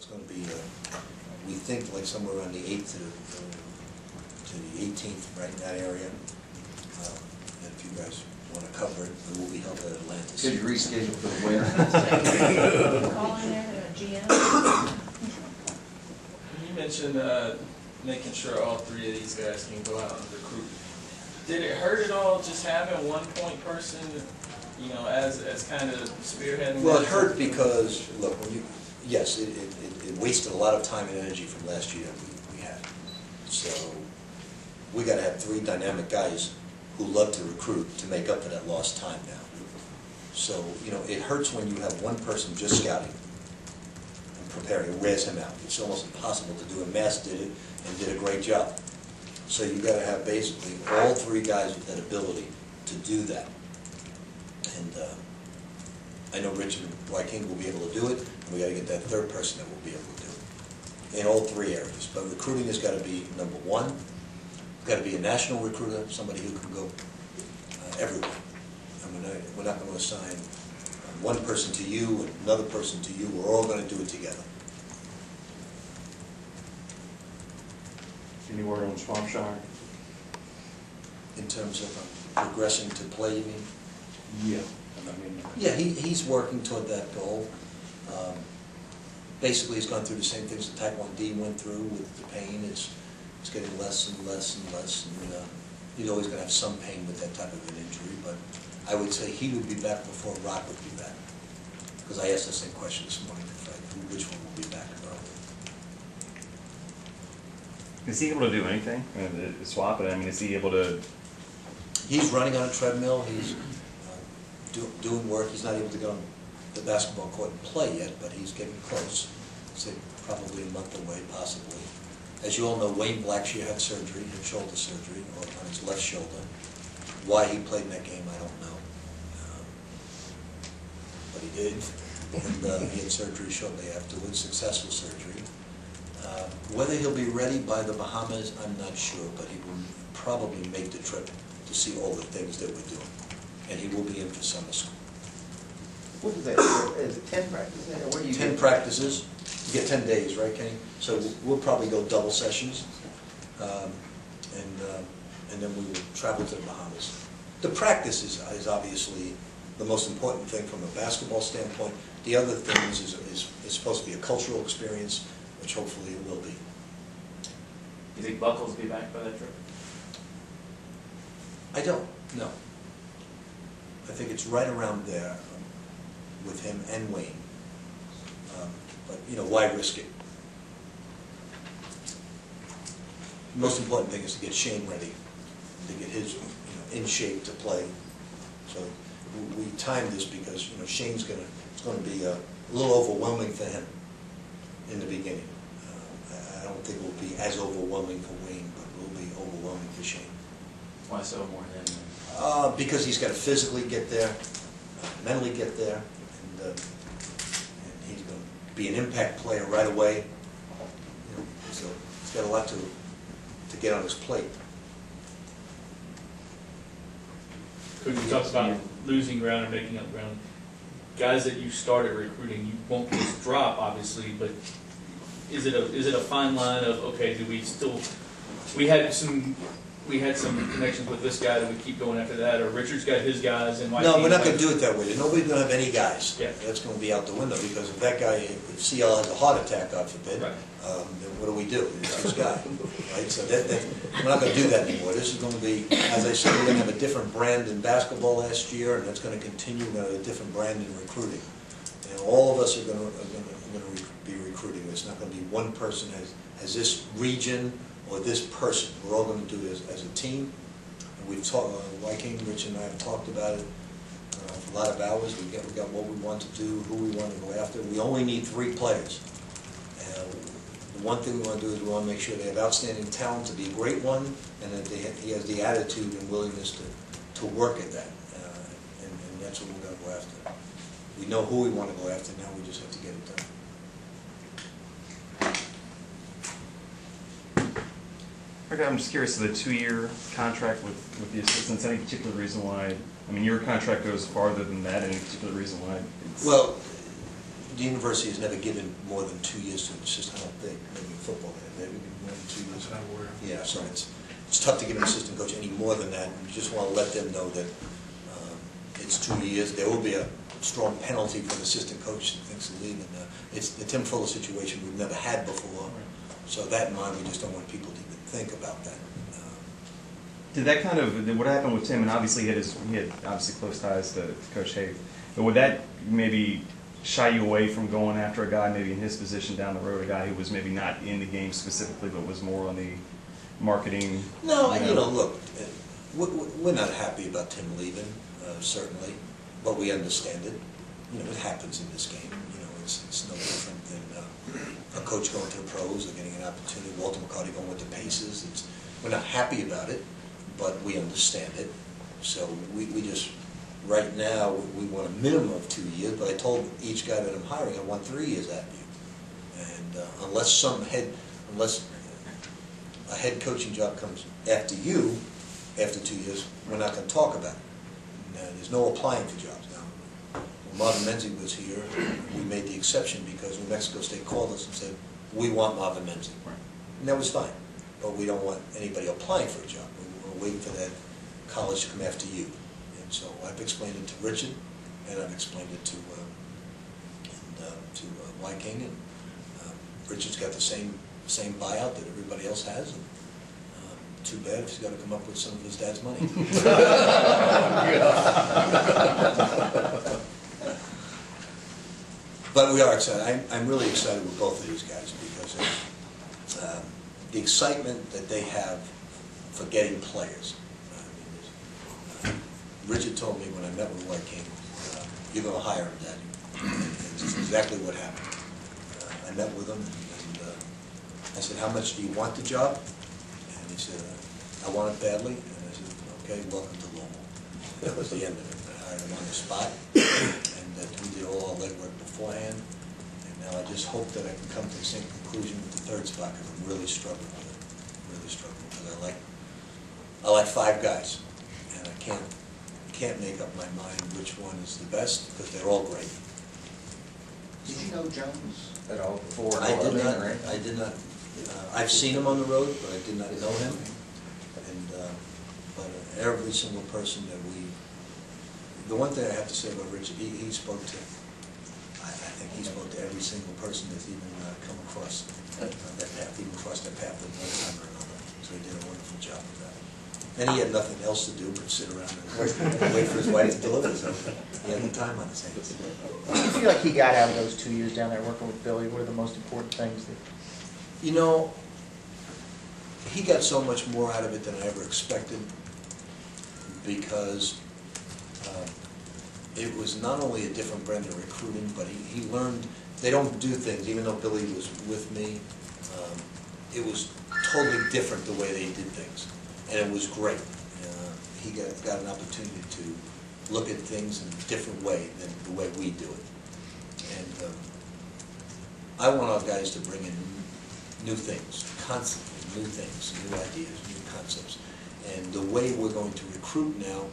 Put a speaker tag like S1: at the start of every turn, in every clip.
S1: it's going to be, we think, like somewhere around the 8th to the 18th, right in that area. And if you guys want to cover it, it will be held at Atlantis.
S2: Could you reschedule for the winter?
S3: Call in there to GM.
S4: You mentioned making sure all three of these guys can go out and recruit. Did it hurt at all just having one point person, you know, as kind of spearheading?
S1: Well, it hurt because, look, when you, yes, it wasted a lot of time and energy from last year we had. So we got to have three dynamic guys who love to recruit to make up for that lost time now. So, you know, it hurts when you have one person just scouting and preparing. It wears him out. It's almost impossible to do, and Mass did it and did a great job. So you got to have basically all three guys with that ability to do that. And I know Richard Wyking will be able to do it, and we got to get that third person that will be able to do it in all three areas. But recruiting has got to be number one. It's got to be a national recruiter, somebody who can go everywhere. And we're not going to assign one person to you and another person to you. We're all going to do it together.
S5: Any word on Swampshire?
S1: In terms of progressing to play, you mean?
S5: Yeah.
S1: Yeah, he's working toward that goal. Basically, he's gone through the same things that Type 1D went through with the pain. It's getting less and less and less, and he's always going to have some pain with that type of an injury, but I would say he would be back before Rock would be back. Because I asked the same question this morning to Fred, which one will be back early.
S5: Is he able to do anything? Swap it, I mean, is he able to...
S1: He's running on a treadmill, he's doing work. He's not able to get on the basketball court and play yet, but he's getting close. Say probably a month away, possibly. As you all know, Wayne Blackshear had surgery, had shoulder surgery on his left shoulder. Why he played in that game, I don't know. But he did. And he had surgery shortly afterwards, successful surgery. Whether he'll be ready by the Bahamas, I'm not sure, but he will probably make the trip to see all the things that we're doing. And he will be in for summer school.
S2: What is that? Is it 10 practices? Or what do you
S1: 10 practices. You get 10 days, right, Kenny? So we'll probably go double sessions. And then we will travel to the Bahamas. The practice is obviously the most important thing from a basketball standpoint. The other things is supposed to be a cultural experience, which hopefully it will be.
S6: You think Buckles will be back by that trip?
S1: I don't, no. I think it's right around there with him and Wayne. But, you know, why risk it? The most important thing is to get Shane ready, to get his, in shape to play. So we timed this because, Shane's it's going to be a little overwhelming for him in the beginning. I don't think it will be as overwhelming for Wayne, but it will be overwhelming for Shane.
S6: Why so more than?
S1: Because he's got to physically get there, mentally get there, and he's going to be an impact player right away. So he's got a lot to get on his plate.
S7: Could you talk about losing ground and making up ground? Guys that you started recruiting, you won't just drop, obviously, but is it a fine line of, okay, do we still? We had some connections with this guy that we keep going after that, or Richard's got his guys, and
S1: no, we're not going to do it that way. Nobody's going to have any guys.
S7: Yeah.
S1: That's going to be out the window, because if that guy, if CL has a heart attack, God forbid,
S7: right.
S1: Then what do we do? It's this guy, right? So we're not going to do that anymore. This is going to be, as I said, we're going to have a different brand in basketball last year, and that's going to continue. We're going to have a different brand in recruiting. And all of us are going to be recruiting. It's not going to be one person has this region or this person. We're all going to do it as a team. And we've talked, Wyking, Rich and I have talked about it for a lot of hours. We got what we want to do, who we want to go after. We only need 3 players. And the one thing we want to do is we want to make sure they have outstanding talent to be a great one, and that he has the attitude and willingness to work at that. And that's what we're going to go after. We know who we want to go after. Now we just have to get it done.
S5: Okay, I'm just curious, the 2-year contract with the assistants, any particular reason why, I mean, your contract goes farther than that, any particular reason why?
S1: Well, the university has never given more than 2 years to an assistant, I don't think, maybe in football, they've never given more than 2 years.
S7: That's not where.
S1: Yeah, so it's tough to give an assistant coach any more than that, and you just want to let them know that it's 2 years. There will be a strong penalty for an assistant coach that thinks of leaving. It's the Tim Fuller situation we've never had before, so that in mind, we just don't want people to even think about that.
S5: Did that kind of, what happened with Tim, and obviously he had obviously close ties to Coach Hague, but would that maybe shy you away from going after a guy maybe in his position down the road, a guy who was maybe not in the game specifically, but was more on the marketing?
S1: No, look, we're not happy about Tim leaving, certainly, but we understand it. It happens in this game. It's no different than a coach going to the pros or getting an opportunity. Walter McCarty going with the Pacers. We're not happy about it, but we understand it. So we just, right now, we want a minimum of 2 years, but I told each guy that I'm hiring, I want 3 years out of you. And unless a head coaching job comes after you, after 2 years, we're not going to talk about it. There's no applying for jobs now. When Marvin Menzie was here, we made the exception because New Mexico State called us and said, we want Marvin Menzie. And that was fine, but we don't want anybody applying for a job. We're waiting for that college to come after you. And so I've explained it to Richard, and I've explained it to Wyking, and Richard's got the same buyout that everybody else has. And, too bad if he's got to come up with some of his dad's money. But we are excited. I'm really excited with both of these guys because of the excitement that they have for getting players. Richard told me when I met with Wyking, you're going to hire him, Daddy. And it's exactly what happened. I met with him, and I said, how much do you want the job? And he said, I want it badly. And I said, okay, welcome to Lowell. That was the end of it. I hired him on the spot, and we did all our legwork beforehand. And now I just hope that I can come to the same conclusion with the third spot, because I'm really struggling with it. Really struggling, because I like 5 guys, and I can't make up my mind which one is the best, because they're all great.
S2: Did you know Jones at all before?
S1: I did not. I've seen him on the road, but I did not know him. And but every single person that the one thing I have to say about Richard, he spoke to. I think he spoke to every single person that's even come across that path, even crossed that path at one time or another. So he did a wonderful job with that. And he had nothing else to do but sit around and wait for his wife to deliver, so he had the time on his hands.
S2: What do you feel like he got out of those 2 years down there working with Billy? What are the most important things that...
S1: He got so much more out of it than I ever expected, because it was not only a different brand of recruiting, but he learned they don't do things, even though Billy was with me, it was totally different the way they did things. And it was great. He got an opportunity to look at things in a different way than the way we do it. And I want our guys to bring in new things, constantly new things, new ideas, new concepts. And the way we're going to recruit now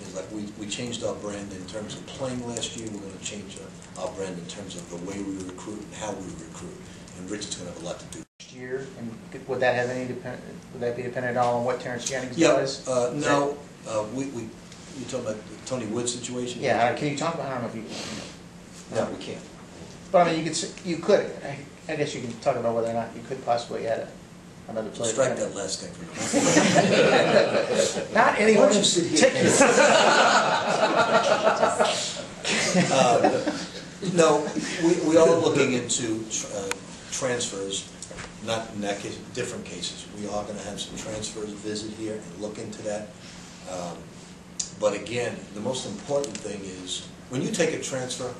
S1: is like we changed our brand in terms of playing last year. We're going to change our brand in terms of the way we recruit and how we recruit. And Richard's going to have a lot to do.
S2: Year, and would that have any would that be dependent on what Terrence Jennings does?
S1: No, you talking about the Tony Wood situation?
S2: Yeah, can you talk about? I don't know if you.
S1: No, we can't.
S2: But I mean, you could. I guess you can talk about whether or not you could possibly add another player.
S1: Strike that last thing from the
S2: Not anyone.
S1: Why don't you sit here? No, we are looking into transfers. Not in that case, different cases. We are going to have some transfers visit here and look into that. But again, the most important thing is when you take a transfer,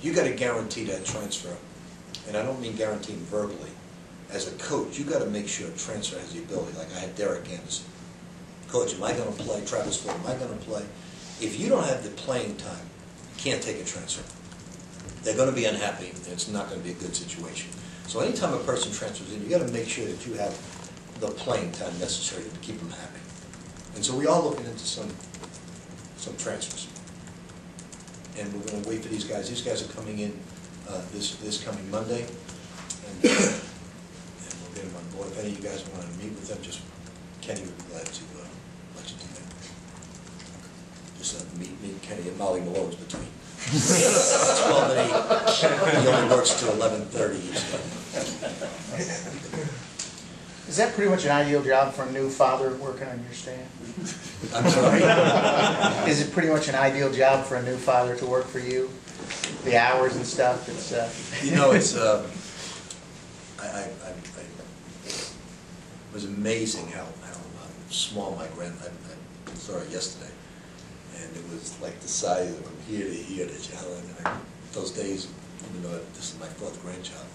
S1: you got to guarantee that transfer. And I don't mean guaranteeing verbally. As a coach, you got to make sure a transfer has the ability. Like I had Derek Anderson. Coach, am I going to play? Travis Ford, am I going to play? If you don't have the playing time, you can't take a transfer. They're going to be unhappy, and it's not going to be a good situation. So anytime a person transfers in, you got to make sure that you have the playing time necessary to keep them happy. And so we are looking into some transfers. And we're going to wait for these guys. These guys are coming in this coming Monday, and we'll get them on board. If any of you guys want to meet with them, just Kenny would be glad to let you do that. Just meet Kenny at Molly Malone's between 12 and 8. He only works till 11:30 each day.
S2: Is that pretty much an ideal job for a new father working on your staff?
S1: I'm sorry.
S2: Is it pretty much an ideal job for a new father to work for you? The hours and stuff, it's,
S1: You know, it's, it was amazing how small my I saw her yesterday, and it was like the size of from here to here, the child, and those days, even though this is my 4th grandchild,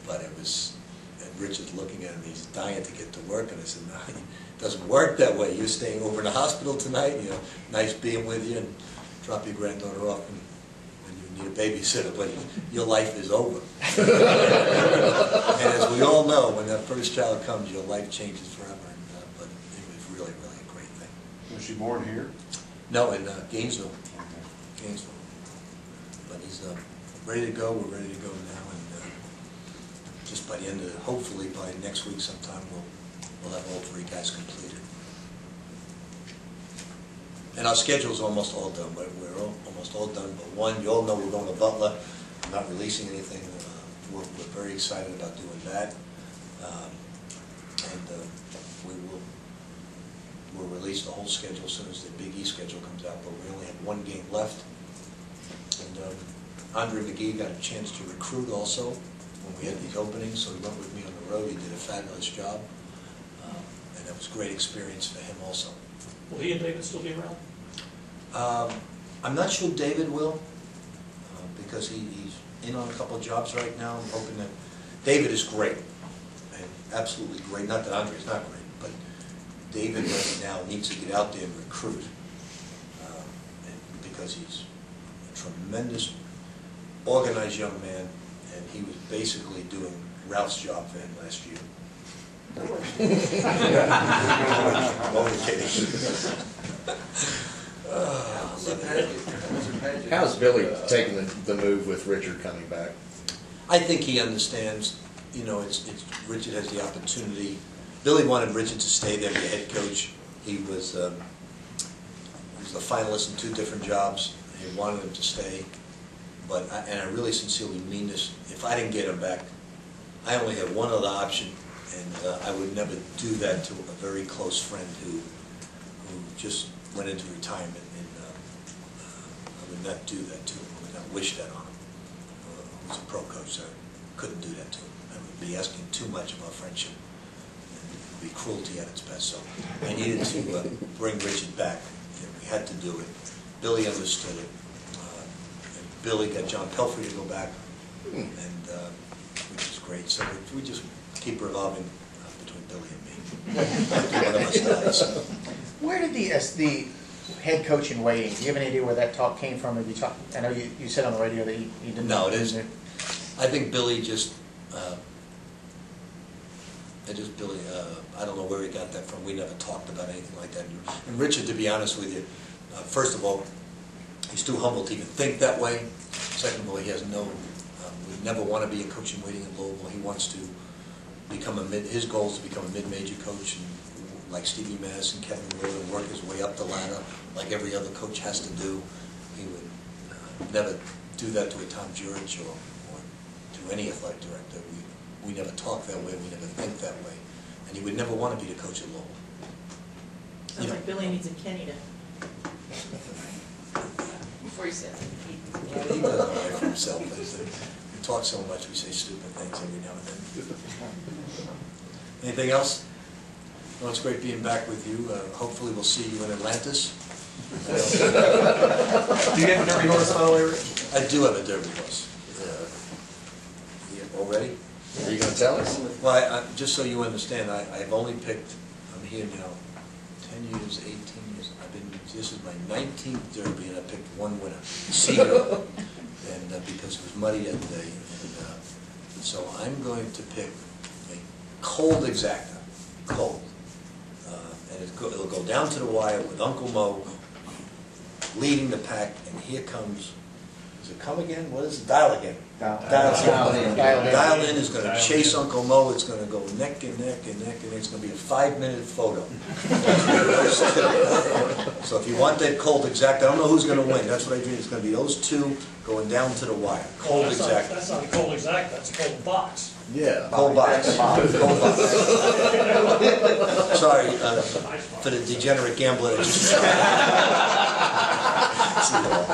S1: but it was, and Richard's looking at him, he's dying to get to work, and I said, no, it doesn't work that way. You're staying over in the hospital tonight, you know, nice being with you, and drop your granddaughter off when you need a babysitter, but your life is over. And as we all know, when that first child comes, your life changes forever, but it was really, really a great thing.
S8: Was she born here?
S1: No, in Gainesville. Gainesville. But he's ready to go. We're ready to go now, and just by the end of, hopefully by next week sometime, we'll have all 3 guys completed. And our schedule's almost all done. We're almost all done, but one, you all know we're going to Butler. I'm not releasing anything. We're very excited about doing that. We'll release the whole schedule as soon as the Big E schedule comes out, but we only have 1 game left. And Andre McGee got a chance to recruit also when we had these openings, so he went with me on the road. He did a fabulous job, and it was a great experience for him also.
S7: Will he and David still be around?
S1: I'm not sure David will, because he's in on a couple of jobs right now. I'm hoping that David is great, and absolutely great. Not that Andre's not great, but David right now needs to get out there and recruit, because he's a tremendous, organized young man, and he was basically doing Ralph's job for him last year. Only kidding.
S9: How's Billy taking the move with Richard coming back?
S1: I think he understands. You know, Richard has the opportunity. Billy wanted Richard to stay there, be a head coach. He was a finalist in 2 different jobs. He wanted him to stay, but I really sincerely mean this. If I didn't get him back, I only had one other option, and I would never do that to a very close friend who just went into retirement, and I would not do that to him. I would not wish that on him. Who's a pro coach, so I couldn't do that to him. I would be asking too much of our friendship. Be cruelty at its best. So I needed to bring Richard back, and we had to do it. Billy understood it, and Billy got John Pelfrey to go back, and which is great. So we just keep revolving between Billy and me. One of us dies.
S2: where did the head coach in waiting, do you have any idea where that talk came from? Have you talked, I know you said on the radio that you didn't.
S1: No, it isn't. I think Billy just, Billy, I don't know where he got that from. We never talked about anything like that. And Richard, to be honest with you, first of all, he's too humble to even think that way. Second of all, he has would never want to be a coach in waiting in Louisville. He wants to become his goal is to become a mid-major coach, and like Stevie Madison, Kevin Willard, and work his way up the ladder like every other coach has to do. He would never do that to a Tom Jurich or to any athletic director. We never talk that way, we never think that way. And he would never want to be the coach at Louisville.
S3: Sounds like Billy needs a Kenny to. Before he says it.
S1: He does all right for himself. We talk so much, we say stupid things every now and then. Anything else? Well, it's great being back with you. Hopefully we'll see you in Atlantis.
S5: Do you have a derby horse, by the way, Rich?
S1: I do have a derby horse. Already?
S9: Are you going to tell us?
S1: Well, just so you understand, I've only picked, I'm here now 10 years, 18 years. This is my 19th derby, and I picked one winner, Seagull, and because it was muddy that day. And so I'm going to pick a cold exacta, cold. And it'll go down to the wire with Uncle Mo leading the pack, and here comes Is it come again? What is it? Dial again.
S2: Dial
S1: in.
S2: in.
S1: Dial in is gonna
S7: Dial
S1: chase
S7: in.
S1: Uncle Mo, it's gonna go neck and neck and neck and neck, it's gonna be a 5-minute photo. So if you want that cold exact, I don't know who's gonna win, that's what I dream, it's gonna be those two going down to the wire. Cold exact.
S8: That's not a cold exact, that's a cold box.
S9: Yeah.
S1: Cold box. Cold box. Sorry, for the degenerate gambler that just. See you all.